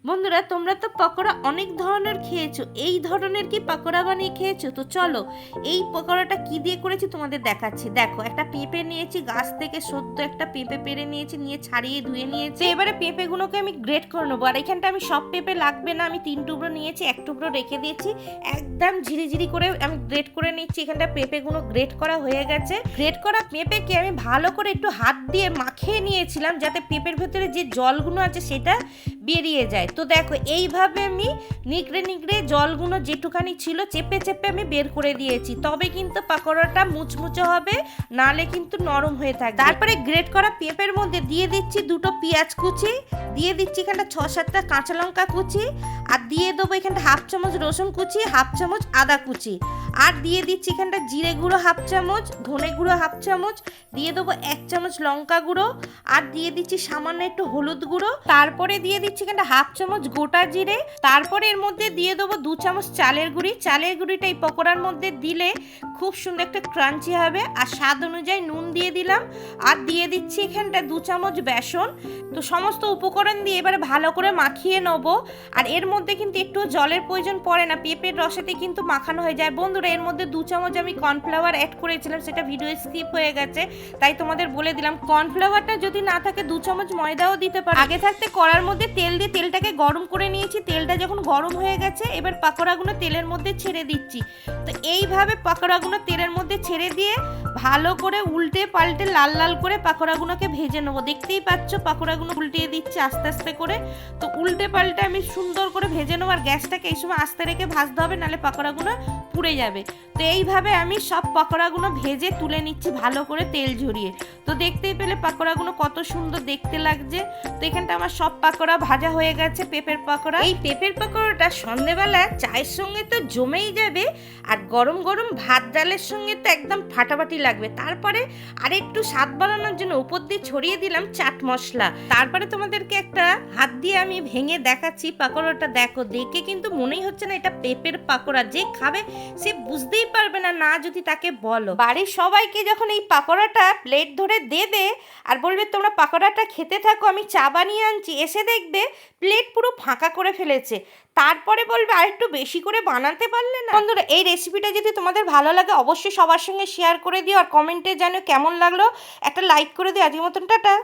বন্ধুরা, তোমরা তো পকোড়া অনেক ধরনের খেয়েছো, এই ধরনের কি পকোড়া বানিয়ে খেয়েছো? তো চলো এই পকোড়াটা কি দিয়ে করেছি তোমাদের দেখাচ্ছি। দেখো, একটা পেঁপে নিয়েছি, গাছ থেকে সদ্য একটা পেঁপে পেড়ে নিয়েছি, নিয়ে ছাড়িয়ে ধুয়ে নিয়েছি। এবারে পেঁপেগুলোকে আমি গ্রেট করে নেবো। আর এখানটা আমি সব পেঁপে লাগবে না, আমি 3 টুকরো নিয়েছি, 1 টুকরো রেখে দিয়েছি। একদম ঝিরিঝিরি করে আমি গ্রেট করে নিচ্ছি। এখানটা পেঁপেগুলো গ্রেট করা হয়ে গেছে। গ্রেট করা পেঁপেকে আমি ভালো করে একটু হাত দিয়ে মাখিয়ে নিয়েছিলাম, যাতে পেঁপের ভেতরে যে জলগুলো আছে সেটা বেরিয়ে যায়। তো দেখো, এইভাবে আমি নিগড়ে নিগড়ে জলগুলো যেটুখানি ছিল চেপে চেপে আমি বের করে দিয়েছি, তবে কিন্তু পাকোড়াটা মুচমুচে হবে, নালে কিন্তু নরম হয়ে থাকে। তারপরে গ্রেট করা পেঁপের মধ্যে দিয়ে দিচ্ছি 2টো পেঁয়াজ কুচি, দিয়ে দিচ্ছি এখানটা 6-7টা কাঁচা লঙ্কা কুচি, আর দিয়ে দেবো এখানটা 1/2 চামচ রসুন কুচি, 1/2 চামচ আদা কুচি, আর দিয়ে দিচ্ছি এখানটা জিরে গুঁড়ো 1/2 চামচ, ধনে গুঁড়ো 1/2 চামচ, দিয়ে দেবো 1 চামচ লঙ্কা গুঁড়ো, আর দিয়ে দিচ্ছি সামান্য একটু হলুদ গুঁড়ো। তারপরে দিয়ে দিচ্ছি এখানটা 1/2 চামচ গোটা জিরে। তারপরে এর মধ্যে দিয়ে দেবো 2 চামচ চালের গুঁড়ি। চালের গুঁড়িটা এই পকোড়ার মধ্যে দিলে খুব সুন্দর একটা ক্রাঞ্চি হবে। আর স্বাদ অনুযায়ী নুন দিয়ে দিলাম, আর দিয়ে দিচ্ছি এখানটা 2 চামচ বেসন। তো সমস্ত উপকরণ দিয়ে এবারে ভালো করে মাখিয়ে নেবো। আর এর মধ্যে কিন্তু একটু জলের প্রয়োজন পড়ে না, পেঁপের রসেতে কিন্তু মাখানো হয়ে যায়। বন্ধুরা, এর মধ্যে 2 চামচ আমি কর্নফ্লাওয়ার অ্যাড করেছিলাম, সেটা ভিডিও স্কিপ হয়ে গেছে, তাই তোমাদের বলে দিলাম। কর্নফ্লাওয়ারটা যদি না থাকে 2 চামচ ময়দাও দিতে পারো। আগে থাকতে কড়ার মধ্যে তেল দিয়ে তেলটাকে গরম করে নিয়েছি। তেলটা যখন গরম হয়ে গেছে, এবার পাকোড়াগুলো তেলের মধ্যে ছেড়ে দিচ্ছি। তো এইভাবে পাকোড়াগুলো তেলের মধ্যে ছেড়ে দিয়ে ভালো করে উল্টে পাল্টে লাল লাল করে পাকোড়াগুলোকে ভেজে নেবো। দেখতেই পাচ্ছ পাকোড়াগুলো উল্টিয়ে দিচ্ছি আস্তে আস্তে করে। তো উল্টে পাল্টে আমি সুন্দর করে ভেজে নেবো। আর গ্যাসটাকে এই সময় আস্তে রেখে ভাজতে হবে, নাহলে পাকোড়াগুলো পুড়ে যাবে। তো এইভাবে আমি সব পাকোড়াগুলো ভেজে তুলে নিচ্ছি ভালো করে তেল ঝরিয়ে। তো দেখতেই পেলে পাকোড়াগুলো কত সুন্দর দেখতে লাগছে। তো এখানটা আমার সব পাকোড়া ভাজা হয়ে গেছে, পেঁপের পাকোড়া। এই পেঁপের পাকোড়াটা সন্ধ্যেবেলা চায়ের সঙ্গে তো জমেই যাবে, আর গরম গরম ভাত ডালের সঙ্গে তো একদম ফাটাফাটি লাগবে। তারপরে আরেকটু স্বাদ বাড়ানোর জন্য উপর দিয়ে ছড়িয়ে দিলাম চাট মশলা। তারপরে তোমাদেরকে একটা হাত দিয়ে আমি ভেঙে দেখাচ্ছি পাকোড়াটা। দেখো, দেখে কিন্তু মনেই হচ্ছে না এটা পেঁপের পাকোড়া। যে খাবে সে বুঝতেই পারবে না, না যদি তাকে বলো। বাড়ির সবাইকে যখন এই পাকোড়াটা প্লেট ধরে দেবে আর বলবে তোমরা পাকোড়াটা খেতে থাকো, আমি চা বানিয়ে আনছি, এসে দেখবে প্লেট পুরো ফাঁকা করে ফেলেছে। তারপরে বলবে আর একটু বেশি করে বানাতে পারলে না। বন্ধুরা, এই রেসিপিটা যদি তোমাদের ভালো লাগে অবশ্যই সবার সঙ্গে শেয়ার করে দিও, আর কমেন্টে জানো কেমন লাগলো, একটা লাইক করে দিও। আজকের মতন টাটা।